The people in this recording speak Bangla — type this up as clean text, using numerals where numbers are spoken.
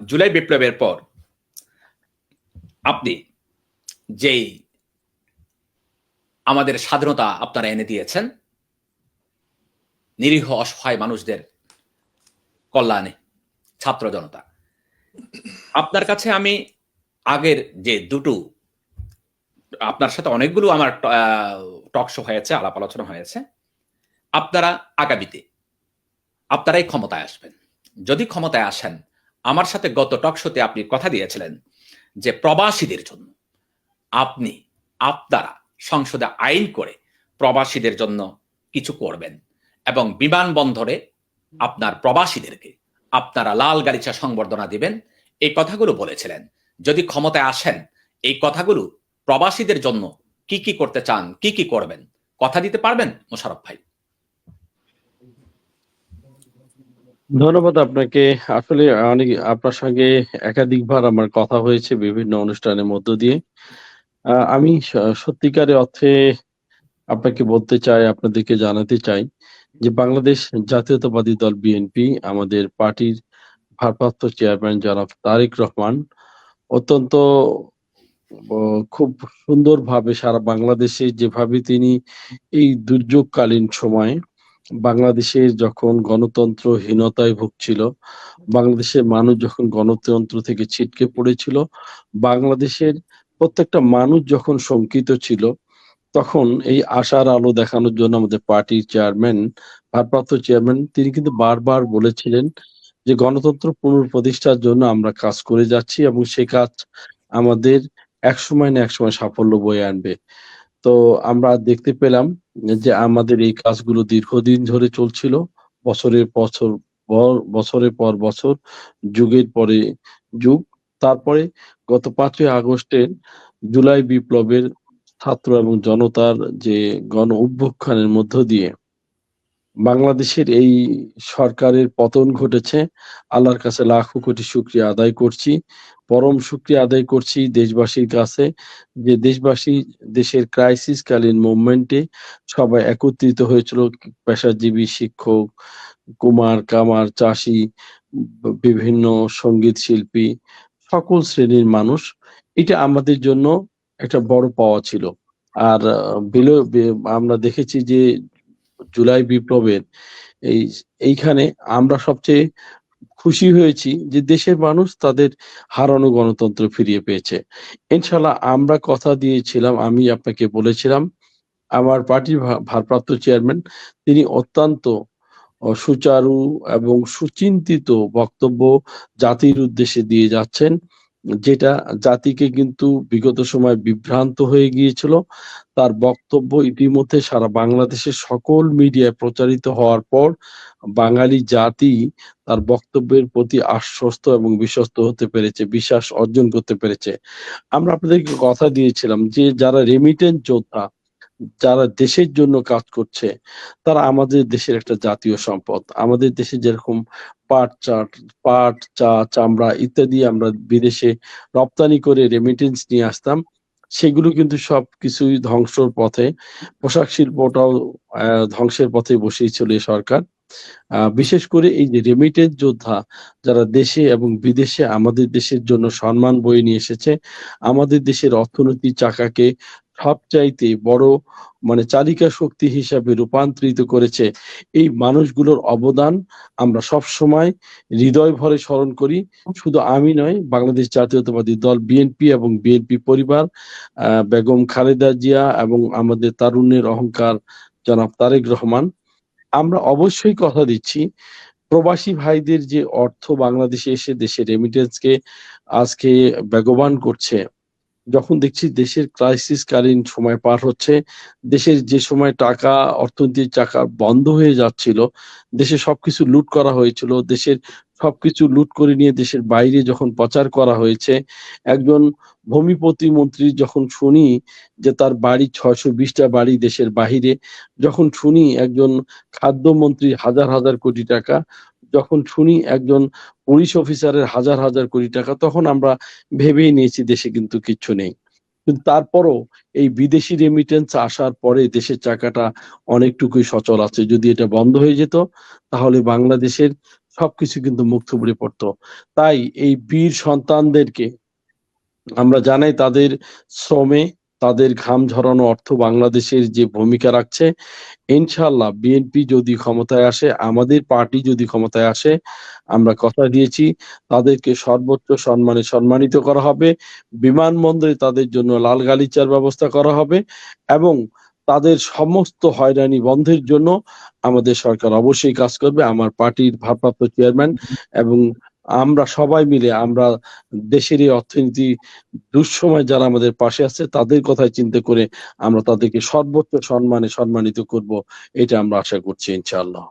জুলাই বিপ্লবের পর আপনি যেই আমাদের স্বাধীনতা আপনারা এনে দিয়েছেন নিরীহ অসহায় মানুষদের কল্যাণে, ছাত্র জনতা, আপনার কাছে আমি আগের যে দুটো আপনার সাথে অনেকগুলো আমার টক শো হয়েছে, আলাপ আলোচনা হয়েছে। আপনারা আগামীতে আপনারাই ক্ষমতায় আসবেন। যদি ক্ষমতায় আসেন, আমার সাথে গত টক শোতে আপনি কথা দিয়েছিলেন যে প্রবাসীদের জন্য আপনারা সংসদে আইন করে প্রবাসীদের জন্য কিছু করবেন এবং বিমানবন্দরে আপনার প্রবাসীদেরকে আপনারা লাল গালিচা সংবর্ধনা দিবেন। এই কথাগুলো বলেছিলেন। যদি ক্ষমতায় আসেন, এই কথাগুলো প্রবাসীদের জন্য কি কি করতে চান, কি কি করবেন, কথা দিতে পারবেন মোশাররফ ভাই? ধন্যবাদ আপনাকে। আসলে অনেক আপনার সঙ্গে একাধিকবার আমার কথা হয়েছে বিভিন্ন অনুষ্ঠানের মধ্য দিয়ে। আমি সত্যিকারে অর্থে আপনাকে বলতে চাই, আপনাদেরকে জানাতে চাই যে বাংলাদেশ জাতীয়তাবাদী দল বিএনপি, আমাদের পার্টির ভারপ্রাপ্ত চেয়ারম্যান জনাব তারেক রহমান অত্যন্ত খুব সুন্দরভাবে সারা বাংলাদেশে যেভাবে তিনি এই দুর্যোগকালীন সময়ে বাংলাদেশের যখন গণতন্ত্রহীনতায় ভুগছিল, বাংলাদেশের মানুষ যখন গণতন্ত্র থেকে ছিটকে পড়েছিল, বাংলাদেশের প্রত্যেকটা মানুষ যখন শঙ্কিত ছিল, তখন এই আশার আলো দেখানোর জন্য আমাদের পার্টির চেয়ারম্যান, ভারপ্রাপ্ত চেয়ারম্যান তিনি কিন্তু বারবার বলেছিলেন যে গণতন্ত্র পুনঃপ্রতিষ্ঠার জন্য আমরা কাজ করে যাচ্ছি এবং সে কাজ আমাদের একসময় না একসময় সাফল্য বয়ে আনবে। তো আমরা দেখতে পেলাম যে আমাদের এই কাজগুলো দীর্ঘদিন ধরে চলছিল। বছরের বছরের পর বছর, যুগের পরে যুগ। তারপরে গত ৫ই আগস্টের জুলাই বিপ্লবের ছাত্র এবং জনতার যে গণ অভ্যুত্থানের মধ্য দিয়ে বাংলাদেশের এই সরকারের পতন ঘটেছে। আল্লাহর কাছে লাখো কোটি শুকরিয়া আদায় করছি। পরম শুকরিয়া আদায় করছি দেশবাসীর কাছে যে দেশবাসী দেশের ক্রাইসিস কালীন মুভমেন্টে সবাই একত্রিত হয়েছিল। পেশাজীবী, শিক্ষক, কুমার, কামার, চাষী, বিভিন্ন সঙ্গীত শিল্পী, সকল শ্রেণীর মানুষ। এটা আমাদের জন্য একটা বড় পাওয়া ছিল। আর আমরা দেখেছি যে জুলাই বিপ্লবের এইখানে আমরা সবচেয়ে খুশি হয়েছি যে দেশের মানুষ তাদের হারানো গণতন্ত্র ফিরিয়ে পেয়েছে। ইনশাল্লাহ আমরা কথা দিয়েছিলাম, আমি আপনাকে বলেছিলাম, আমার পার্টির ভারপ্রাপ্ত চেয়ারম্যান তিনি অত্যন্ত সুচারু এবং সুচিন্তিত বক্তব্য জাতির উদ্দেশ্যে দিয়ে যাচ্ছেন, যেটা জাতিকে কিন্তু বিগত সময় বিভ্রান্ত হয়ে গিয়েছিল। তার বক্তব্য ইতিমধ্যে সারা বাংলাদেশের সকল মিডিয়ায় প্রচারিত হওয়ার পর বাঙালি জাতি তার বক্তব্যের প্রতি আশ্বস্ত এবং বিশ্বস্ত হতে পেরেছে, বিশ্বাস অর্জন করতে পেরেছে। আমরা আপনাদেরকে কথা দিয়েছিলাম যে যারা রেমিটেন্স যোদ্ধা, যারা দেশের জন্য কাজ করছে, তারা আমাদের দেশের একটা জাতীয় সম্পদ। আমাদের দেশে যেরকম পাট, চা, চামড়া ইত্যাদি আমরা বিদেশে রপ্তানি করে রেমিটেন্স নিয়ে আসতাম, সেগুলো কিন্তু সবকিছুই ধ্বংসর পথে। পোশাক শিল্পটাও ধ্বংসের পথে বসিয়েছিল এই সরকার। বিশেষ করে এই যে রেমিটেন্স যোদ্ধা যারা দেশে এবং বিদেশে আমাদের দেশের জন্য সম্মান বয়ে নিয়ে এসেছে, আমাদের দেশের অর্থনৈতিক চাকাকে সবচাইতে বড় চালিকা শক্তি হিসাবে রূপান্তরিত করেছে, এই মানুষগুলোর অবদান আমরা সব সময় হৃদয় ভরে স্মরণ করি। শুধু আমি নয়, বাংলাদেশ জাতীয়তাবাদী দল বিএনপি এবং বিএনপি পরিবার, বেগম খালেদা জিয়া এবং আমাদের তারুণ্যের অহংকার জনাব তারেক রহমান, আমরা অবশ্যই কথা দিচ্ছি প্রবাসী ভাইদের যে অর্থ বাংলাদেশে এসে দেশের রেমিটেন্সকে আজকে বেগবান করছে। যখন দেখছি দেশের ক্রাইসিস কালীন সময় পার হচ্ছে, দেশের যে সময় টাকা, অর্থনৈতিক চাকা বন্ধ হয়ে যাচ্ছিল, দেশে সবকিছু লুট করা হয়েছিল, দেশের সবকিছু লুট করে নিয়ে দেশের বাইরে যখন পাচার করা হয়েছে, একজন ভূমি প্রতিমন্ত্রী যখন শুনি যে তার বাড়ি ৬২০টা বাড়ি দেশের বাহিরে, যখন শুনি একজন খাদ্যমন্ত্রী হাজার হাজার কোটি টাকা, যখন শুনি একজন পুলিশ অফিসারের হাজার হাজার কোটি টাকা, তখন আমরা ভেবেই নিয়েছি দেশে কিন্তু কিচ্ছু নেই। কিন্তু তারপরও এই বিদেশি রেমিটেন্স আসার পরে দেশের চাকাটা অনেকটুকুই সচল আছে। যদি এটা বন্ধ হয়ে যেত, তাহলে বাংলাদেশের সবকিছু কিন্তু মুখ থুবড়ে পড়তো। তাই এই বীর সন্তানদেরকে আমরা জানাই তাদের শ্রমে, তাদের ঘাম ঝরানো অর্থ বাংলাদেশের যে ভূমিকা রাখছে, ইনশাআল্লাহ বিএনপি যদি ক্ষমতায় আসে, আমাদের পার্টি যদি ক্ষমতায় আসে, আমরা কথা দিয়েছি তাদেরকে সর্বোচ্চ সম্মানে সম্মানিত করা হবে। বিমানবন্দরে তাদের জন্য লাল গালিচার ব্যবস্থা করা হবে এবং তাদের সমস্ত হয়রানি বন্ধের জন্য আমাদের সরকার অবশ্যই কাজ করবে। আমার পার্টির ভারপ্রাপ্ত চেয়ারম্যান এবং আমরা সবাই মিলে আমরা দেশের এই অর্থনীতি দুঃসময় যারা আমাদের পাশে আছে তাদের কথাই চিন্তা করে আমরা তাদেরকে সর্বোচ্চ সম্মানে সম্মানিত করব। এটা আমরা আশা করছি ইনশাআল্লাহ।